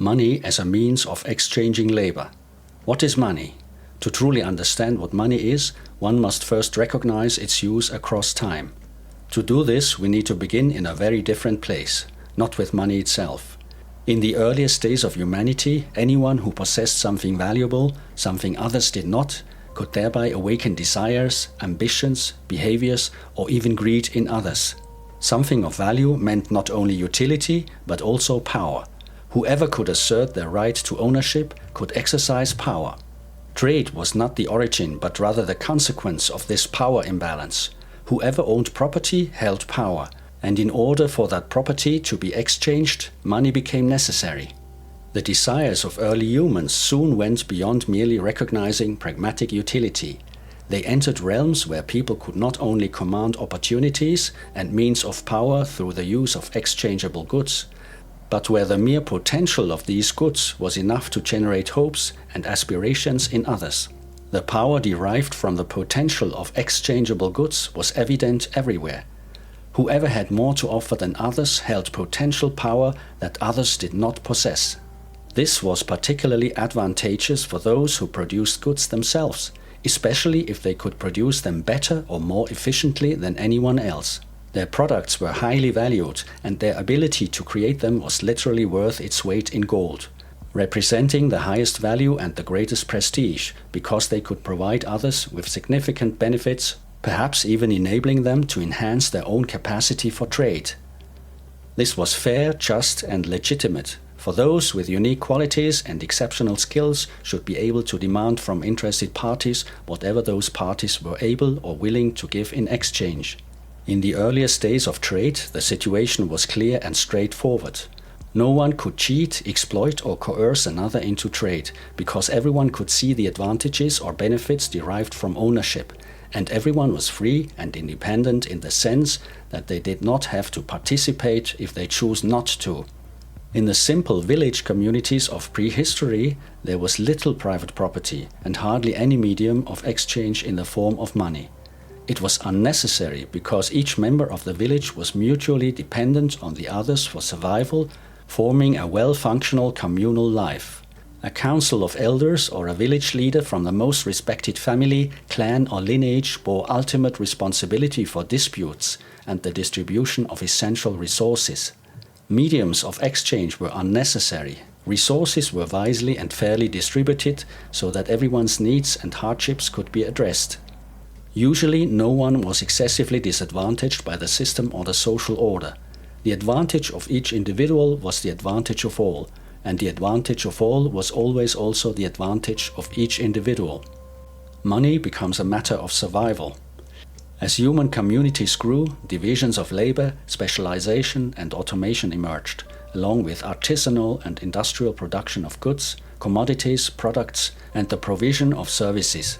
Money as a means of exchanging labor. What is money? To truly understand what money is, one must first recognize its use across time. To do this, we need to begin in a very different place, not with money itself. In the earliest days of humanity, anyone who possessed something valuable, something others did not, could thereby awaken desires, ambitions, behaviors, or even greed in others. Something of value meant not only utility, but also power. Whoever could assert their right to ownership could exercise power. Trade was not the origin, but rather the consequence of this power imbalance. Whoever owned property held power, and in order for that property to be exchanged, money became necessary. The desires of early humans soon went beyond merely recognizing pragmatic utility. They entered realms where people could not only command opportunities and means of power through the use of exchangeable goods, but where the mere potential of these goods was enough to generate hopes and aspirations in others. The power derived from the potential of exchangeable goods was evident everywhere. Whoever had more to offer than others held potential power that others did not possess. This was particularly advantageous for those who produced goods themselves, especially if they could produce them better or more efficiently than anyone else. Their products were highly valued, and their ability to create them was literally worth its weight in gold, representing the highest value and the greatest prestige, because they could provide others with significant benefits, perhaps even enabling them to enhance their own capacity for trade. This was fair, just, and legitimate, for those with unique qualities and exceptional skills should be able to demand from interested parties whatever those parties were able or willing to give in exchange. In the earliest days of trade, the situation was clear and straightforward. No one could cheat, exploit, or coerce another into trade, because everyone could see the advantages or benefits derived from ownership, and everyone was free and independent in the sense that they did not have to participate if they chose not to. In the simple village communities of prehistory, there was little private property and hardly any medium of exchange in the form of money. It was unnecessary because each member of the village was mutually dependent on the others for survival, forming a well-functional communal life. A council of elders or a village leader from the most respected family, clan or lineage bore ultimate responsibility for disputes and the distribution of essential resources. Mediums of exchange were unnecessary. Resources were wisely and fairly distributed so that everyone's needs and hardships could be addressed. Usually, no one was excessively disadvantaged by the system or the social order. The advantage of each individual was the advantage of all, and the advantage of all was always also the advantage of each individual. Money becomes a matter of survival. As human communities grew, divisions of labor, specialization, and automation emerged, along with artisanal and industrial production of goods, commodities, products, and the provision of services.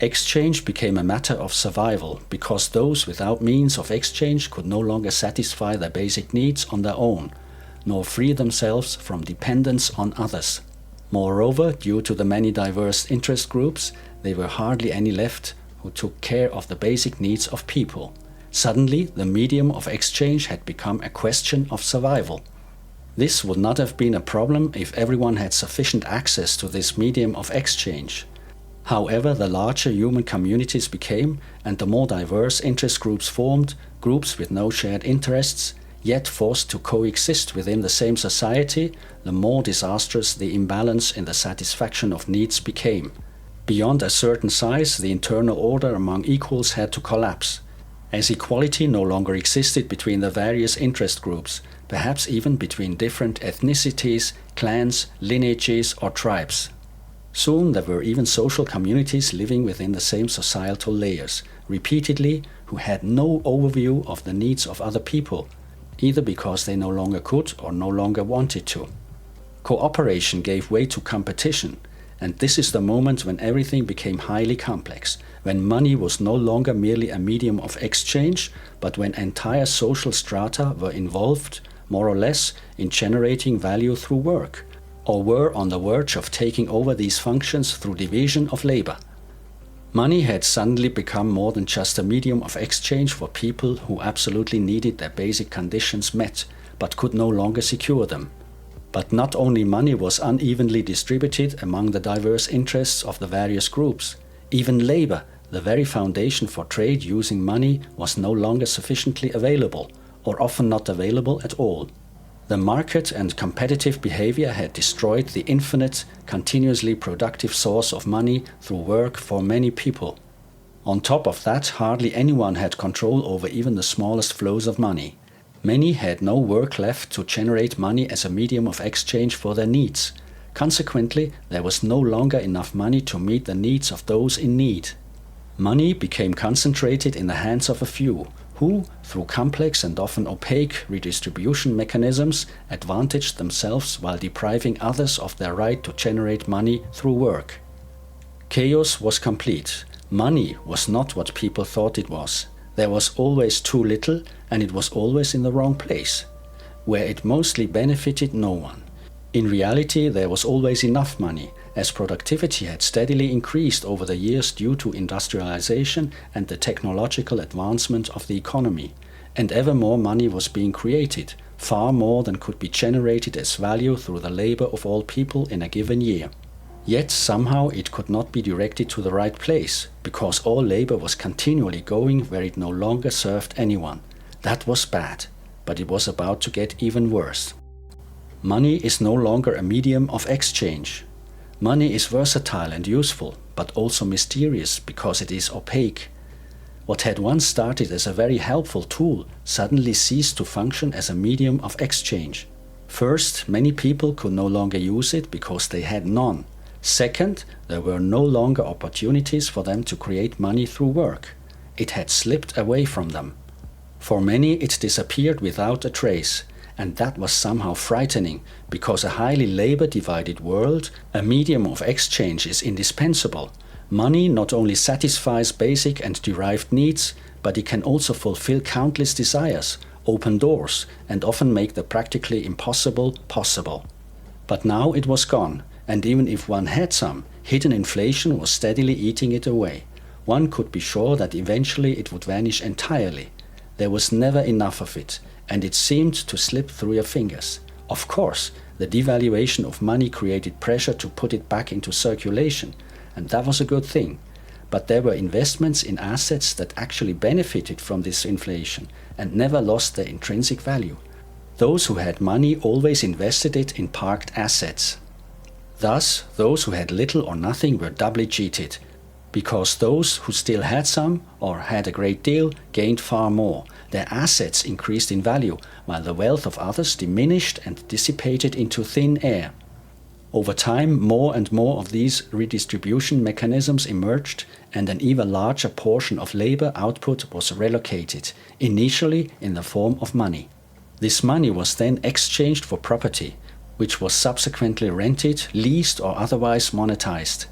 Exchange became a matter of survival because those without means of exchange could no longer satisfy their basic needs on their own, nor free themselves from dependence on others. Moreover, due to the many diverse interest groups, there were hardly any left who took care of the basic needs of people. Suddenly, the medium of exchange had become a question of survival. This would not have been a problem if everyone had sufficient access to this medium of exchange. However, the larger human communities became, and the more diverse interest groups formed, groups with no shared interests, yet forced to coexist within the same society, the more disastrous the imbalance in the satisfaction of needs became. Beyond a certain size, the internal order among equals had to collapse. As equality no longer existed between the various interest groups, perhaps even between different ethnicities, clans, lineages, or tribes. Soon there were even social communities living within the same societal layers, repeatedly, who had no overview of the needs of other people, either because they no longer could or no longer wanted to. Cooperation gave way to competition, and this is the moment when everything became highly complex, when money was no longer merely a medium of exchange, but when entire social strata were involved, more or less, in generating value through work, or were on the verge of taking over these functions through division of labor. Money had suddenly become more than just a medium of exchange for people who absolutely needed their basic conditions met, but could no longer secure them. But not only money was unevenly distributed among the diverse interests of the various groups, even labor, the very foundation for trade using money, was no longer sufficiently available, or often not available at all. The market and competitive behavior had destroyed the infinite, continuously productive source of money through work for many people. On top of that, hardly anyone had control over even the smallest flows of money. Many had no work left to generate money as a medium of exchange for their needs. Consequently, there was no longer enough money to meet the needs of those in need. Money became concentrated in the hands of a few, who, through complex and often opaque redistribution mechanisms, advantaged themselves while depriving others of their right to generate money through work. Chaos was complete. Money was not what people thought it was. There was always too little, and it was always in the wrong place, where it mostly benefited no one. In reality, there was always enough money, as productivity had steadily increased over the years due to industrialization and the technological advancement of the economy, and ever more money was being created, far more than could be generated as value through the labor of all people in a given year. Yet somehow it could not be directed to the right place, because all labor was continually going where it no longer served anyone. That was bad, but it was about to get even worse. Money is no longer a medium of exchange. Money is versatile and useful, but also mysterious because it is opaque. What had once started as a very helpful tool suddenly ceased to function as a medium of exchange. First, many people could no longer use it because they had none. Second, there were no longer opportunities for them to create money through work. It had slipped away from them. For many, it disappeared without a trace, and that was somehow frightening, because a highly labor-divided world, a medium of exchange is indispensable. Money not only satisfies basic and derived needs, but it can also fulfill countless desires, open doors, and often make the practically impossible possible. But now it was gone, and even if one had some, hidden inflation was steadily eating it away. One could be sure that eventually it would vanish entirely. There was never enough of it, and it seemed to slip through your fingers. Of course, the devaluation of money created pressure to put it back into circulation, and that was a good thing. But there were investments in assets that actually benefited from this inflation and never lost their intrinsic value. Those who had money always invested it in parked assets. Thus, those who had little or nothing were doubly cheated, because those who still had some, or had a great deal, gained far more. Their assets increased in value, while the wealth of others diminished and dissipated into thin air. Over time, more and more of these redistribution mechanisms emerged, and an even larger portion of labor output was relocated, initially in the form of money. This money was then exchanged for property, which was subsequently rented, leased, or otherwise monetized.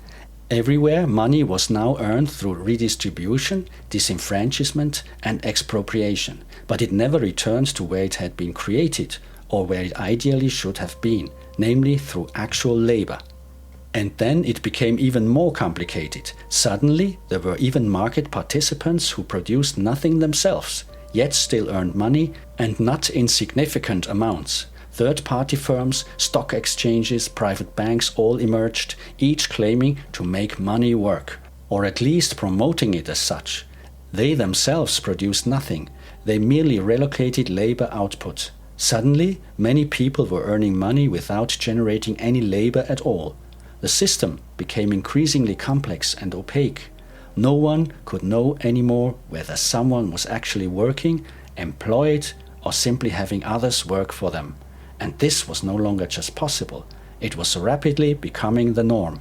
Everywhere, money was now earned through redistribution, disenfranchisement, and expropriation, but it never returned to where it had been created, or where it ideally should have been, namely through actual labor. And then it became even more complicated. Suddenly, there were even market participants who produced nothing themselves, yet still earned money, and not insignificant amounts. Third-party firms, stock exchanges, private banks all emerged, each claiming to make money work, or at least promoting it as such. They themselves produced nothing. They merely relocated labor output. Suddenly, many people were earning money without generating any labor at all. The system became increasingly complex and opaque. No one could know anymore whether someone was actually working, employed, or simply having others work for them. And this was no longer just possible. It was rapidly becoming the norm.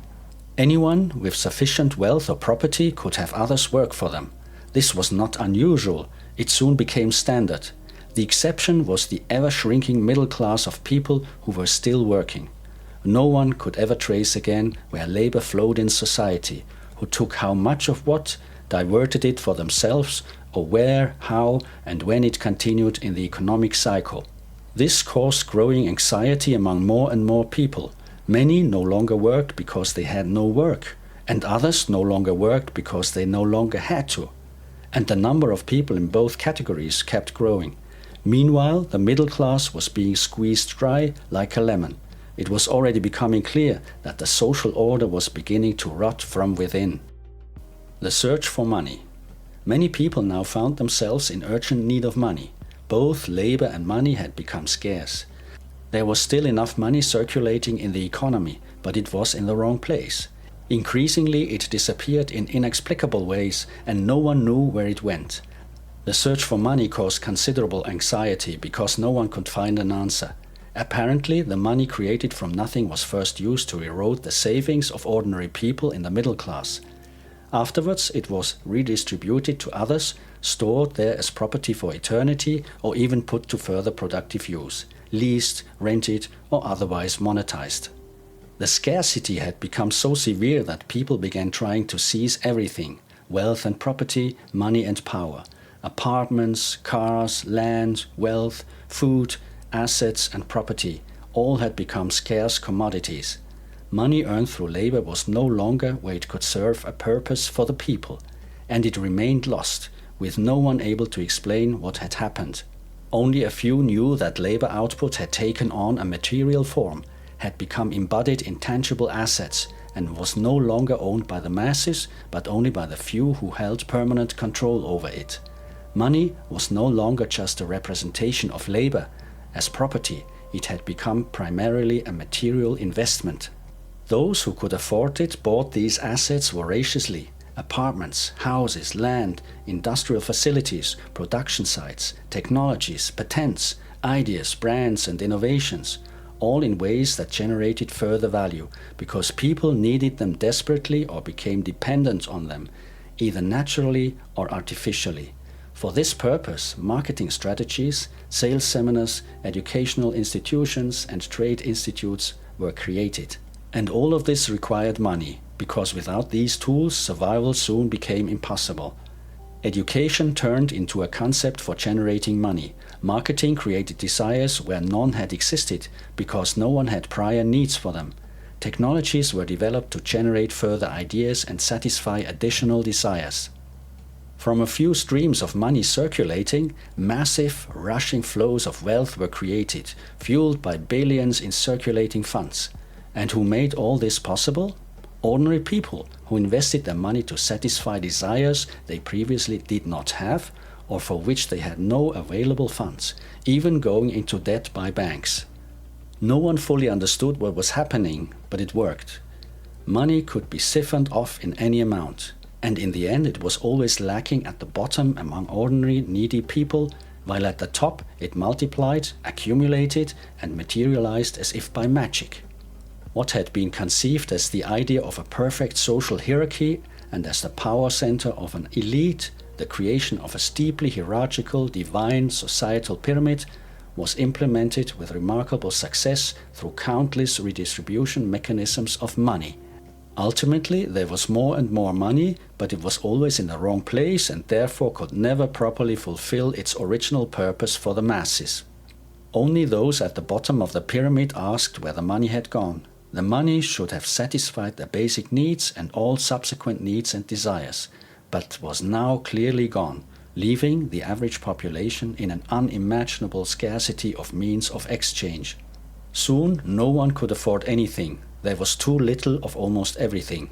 Anyone with sufficient wealth or property could have others work for them. This was not unusual. It soon became standard. The exception was the ever-shrinking middle class of people who were still working. No one could ever trace again where labor flowed in society, who took how much of what, diverted it for themselves, or where, how, and when it continued in the economic cycle. This caused growing anxiety among more and more people. Many no longer worked because they had no work, and others no longer worked because they no longer had to. And the number of people in both categories kept growing. Meanwhile, the middle class was being squeezed dry like a lemon. It was already becoming clear that the social order was beginning to rot from within. The search for money. Many people now found themselves in urgent need of money. Both labor and money had become scarce. There was still enough money circulating in the economy, but it was in the wrong place. Increasingly, it disappeared in inexplicable ways, and no one knew where it went. The search for money caused considerable anxiety because no one could find an answer. Apparently, the money created from nothing was first used to erode the savings of ordinary people in the middle class. Afterwards, it was redistributed to others, stored there as property for eternity, or even put to further productive use, leased, rented, or otherwise monetized. The scarcity had become so severe that people began trying to seize everything: wealth and property, money and power, apartments, cars, land, wealth, food, assets and property, all had become scarce commodities. Money earned through labor was no longer where it could serve a purpose for the people, and it remained lost, with no one able to explain what had happened. Only a few knew that labor output had taken on a material form, had become embodied in tangible assets, and was no longer owned by the masses, but only by the few who held permanent control over it. Money was no longer just a representation of labor. As property, it had become primarily a material investment. Those who could afford it bought these assets voraciously: apartments, houses, land, industrial facilities, production sites, technologies, patents, ideas, brands and innovations, all in ways that generated further value, because people needed them desperately or became dependent on them, either naturally or artificially. For this purpose, marketing strategies, sales seminars, educational institutions and trade institutes were created. And all of this required money, because without these tools, survival soon became impossible. Education turned into a concept for generating money. Marketing created desires where none had existed, because no one had prior needs for them. Technologies were developed to generate further ideas and satisfy additional desires. From a few streams of money circulating, massive, rushing flows of wealth were created, fueled by billions in circulating funds. And who made all this possible? Ordinary people who invested their money to satisfy desires they previously did not have, or for which they had no available funds, even going into debt by banks. No one fully understood what was happening, but it worked. Money could be siphoned off in any amount, and in the end it was always lacking at the bottom among ordinary needy people, while at the top it multiplied, accumulated, and materialized as if by magic. What had been conceived as the idea of a perfect social hierarchy and as the power center of an elite, the creation of a steeply hierarchical, divine societal pyramid, was implemented with remarkable success through countless redistribution mechanisms of money. Ultimately, there was more and more money, but it was always in the wrong place and therefore could never properly fulfill its original purpose for the masses. Only those at the bottom of the pyramid asked where the money had gone. The money should have satisfied their basic needs and all subsequent needs and desires, but was now clearly gone, leaving the average population in an unimaginable scarcity of means of exchange. Soon no one could afford anything. There was too little of almost everything.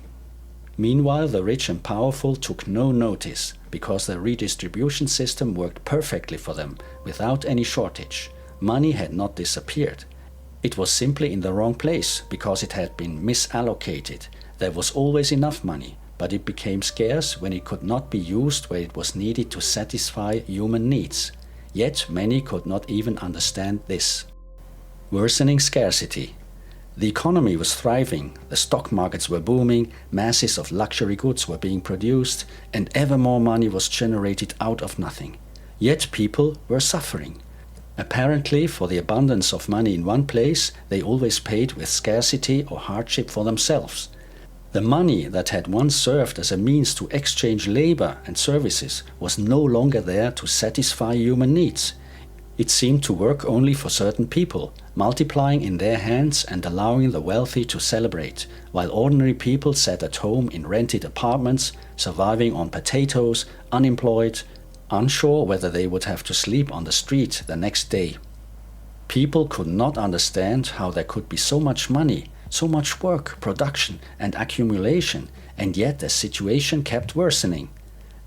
Meanwhile, the rich and powerful took no notice, because the redistribution system worked perfectly for them, without any shortage. Money had not disappeared. It was simply in the wrong place, because it had been misallocated. There was always enough money, but it became scarce when it could not be used where it was needed to satisfy human needs. Yet many could not even understand this. Worsening scarcity. The economy was thriving, the stock markets were booming, masses of luxury goods were being produced, and ever more money was generated out of nothing. Yet people were suffering. Apparently, for the abundance of money in one place, they always paid with scarcity or hardship for themselves. The money that had once served as a means to exchange labor and services was no longer there to satisfy human needs. It seemed to work only for certain people, multiplying in their hands and allowing the wealthy to celebrate, while ordinary people sat at home in rented apartments, surviving on potatoes, unemployed, unsure whether they would have to sleep on the street the next day. People could not understand how there could be so much money, so much work, production, and accumulation, and yet the situation kept worsening.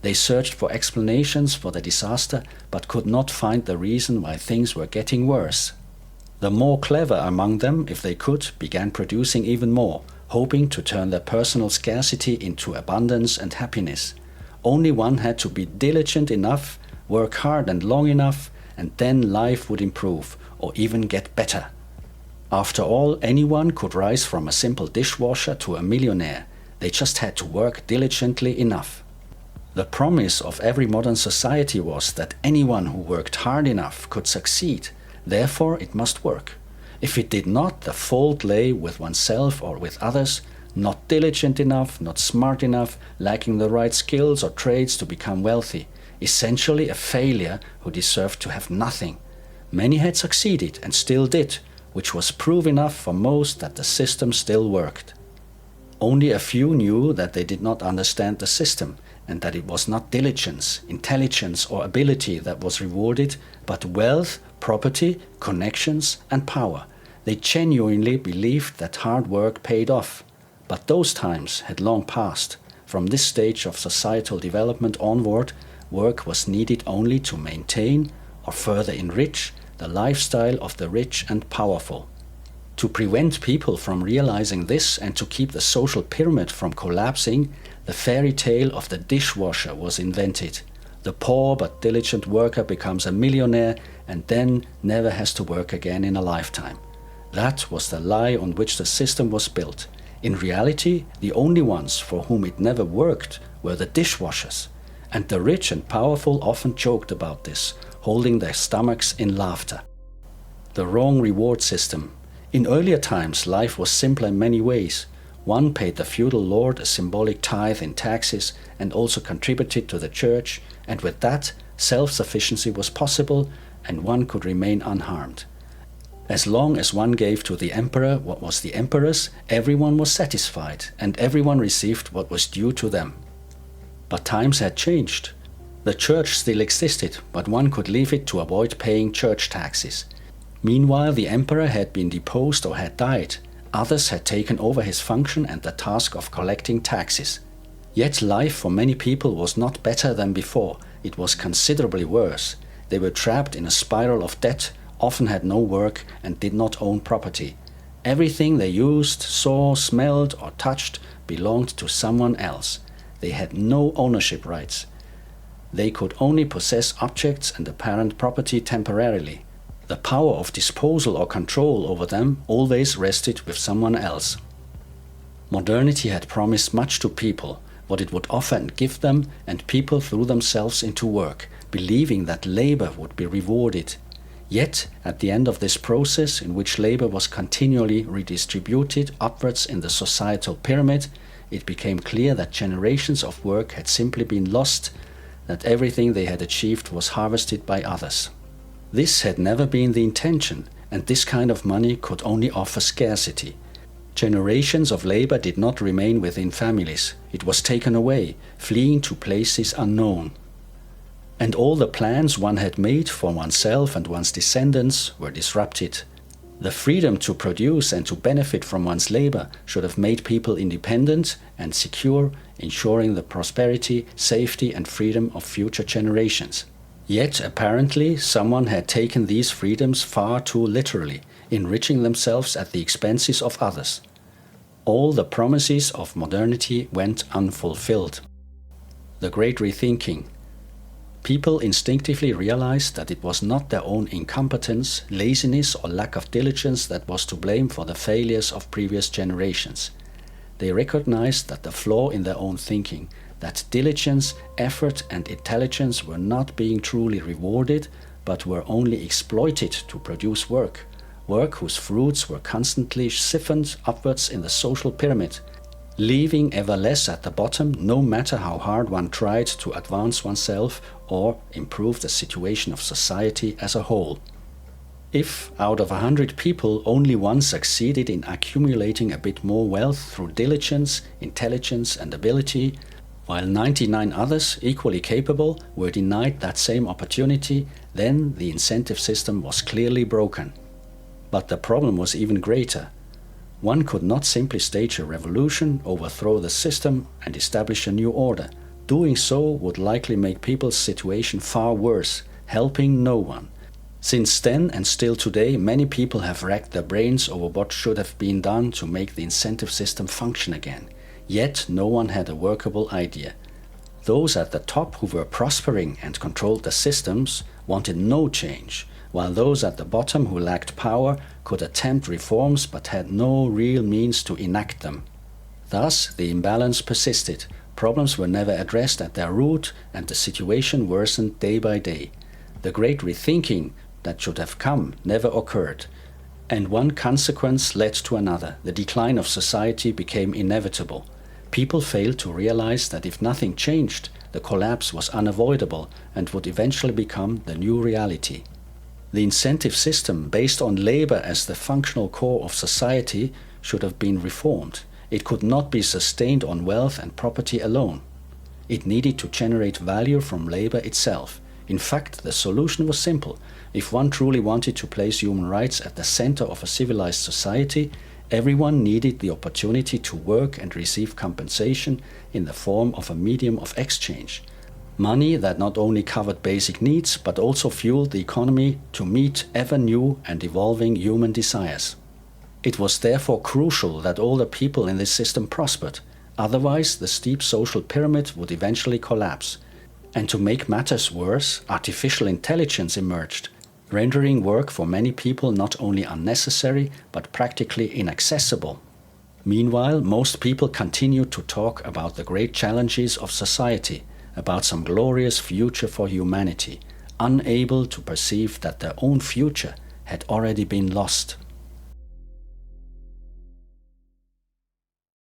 They searched for explanations for the disaster, but could not find the reason why things were getting worse. The more clever among them, if they could, began producing even more, hoping to turn their personal scarcity into abundance and happiness. Only one had to be diligent enough, work hard and long enough, and then life would improve, or even get better. After all, anyone could rise from a simple dishwasher to a millionaire. They just had to work diligently enough. The promise of every modern society was that anyone who worked hard enough could succeed. Therefore, it must work. If it did not, the fault lay with oneself or with others, not diligent enough, not smart enough, lacking the right skills or traits to become wealthy. Essentially a failure who deserved to have nothing. Many had succeeded and still did, which was proof enough for most that the system still worked. Only a few knew that they did not understand the system, and that it was not diligence, intelligence or ability that was rewarded, but wealth, property, connections and power. They genuinely believed that hard work paid off. But those times had long passed. From this stage of societal development onward, work was needed only to maintain or further enrich the lifestyle of the rich and powerful. To prevent people from realizing this and to keep the social pyramid from collapsing, the fairy tale of the dishwasher was invented. The poor but diligent worker becomes a millionaire and then never has to work again in a lifetime. That was the lie on which the system was built. In reality, the only ones for whom it never worked were the dishwashers. And the rich and powerful often joked about this, holding their stomachs in laughter. The wrong reward system. In earlier times, life was simpler in many ways. One paid the feudal lord a symbolic tithe in taxes and also contributed to the church, and with that, self-sufficiency was possible and one could remain unharmed. As long as one gave to the emperor what was the emperor's, everyone was satisfied and everyone received what was due to them. But times had changed. The church still existed, but one could leave it to avoid paying church taxes. Meanwhile, the emperor had been deposed or had died. Others had taken over his function and the task of collecting taxes. Yet life for many people was not better than before. It was considerably worse. They were trapped in a spiral of debt, often had no work and did not own property. Everything they used, saw, smelled or touched belonged to someone else. They had no ownership rights. They could only possess objects and apparent property temporarily. The power of disposal or control over them always rested with someone else. Modernity had promised much to people, what it would offer and give them, and people threw themselves into work, believing that labor would be rewarded. Yet, at the end of this process, in which labor was continually redistributed upwards in the societal pyramid, it became clear that generations of work had simply been lost, that everything they had achieved was harvested by others. This had never been the intention, and this kind of money could only offer scarcity. Generations of labor did not remain within families. It was taken away, fleeing to places unknown. And all the plans one had made for oneself and one's descendants were disrupted. The freedom to produce and to benefit from one's labor should have made people independent and secure, ensuring the prosperity, safety and freedom of future generations. Yet, apparently, someone had taken these freedoms far too literally, enriching themselves at the expenses of others. All the promises of modernity went unfulfilled. The Great Rethinking. People instinctively realized that it was not their own incompetence, laziness or lack of diligence that was to blame for the failures of previous generations. They recognized that the flaw in their own thinking, that diligence, effort and intelligence were not being truly rewarded, but were only exploited to produce work whose fruits were constantly siphoned upwards in the social pyramid, leaving ever less at the bottom no matter how hard one tried to advance oneself or improve the situation of society as a whole. If, out of 100 people, only one succeeded in accumulating a bit more wealth through diligence, intelligence and ability, while 99 others, equally capable, were denied that same opportunity, then the incentive system was clearly broken. But the problem was even greater. One could not simply stage a revolution, overthrow the system, and establish a new order. Doing so would likely make people's situation far worse, helping no one. Since then and still today, many people have racked their brains over what should have been done to make the incentive system function again. Yet no one had a workable idea. Those at the top who were prospering and controlled the systems wanted no change, while those at the bottom who lacked power could attempt reforms but had no real means to enact them. Thus, the imbalance persisted. Problems were never addressed at their root, and the situation worsened day by day. The great rethinking that should have come never occurred, and one consequence led to another. The decline of society became inevitable. People failed to realize that if nothing changed, the collapse was unavoidable and would eventually become the new reality. The incentive system, based on labor as the functional core of society, should have been reformed. It could not be sustained on wealth and property alone. It needed to generate value from labor itself. In fact, the solution was simple. If one truly wanted to place human rights at the center of a civilized society, everyone needed the opportunity to work and receive compensation in the form of a medium of exchange. Money that not only covered basic needs, but also fueled the economy to meet ever new and evolving human desires. It was therefore crucial that all the people in this system prospered. Otherwise, the steep social pyramid would eventually collapse. And to make matters worse, artificial intelligence emerged, rendering work for many people not only unnecessary, but practically inaccessible. Meanwhile, most people continued to talk about the great challenges of society, about some glorious future for humanity, unable to perceive that their own future had already been lost.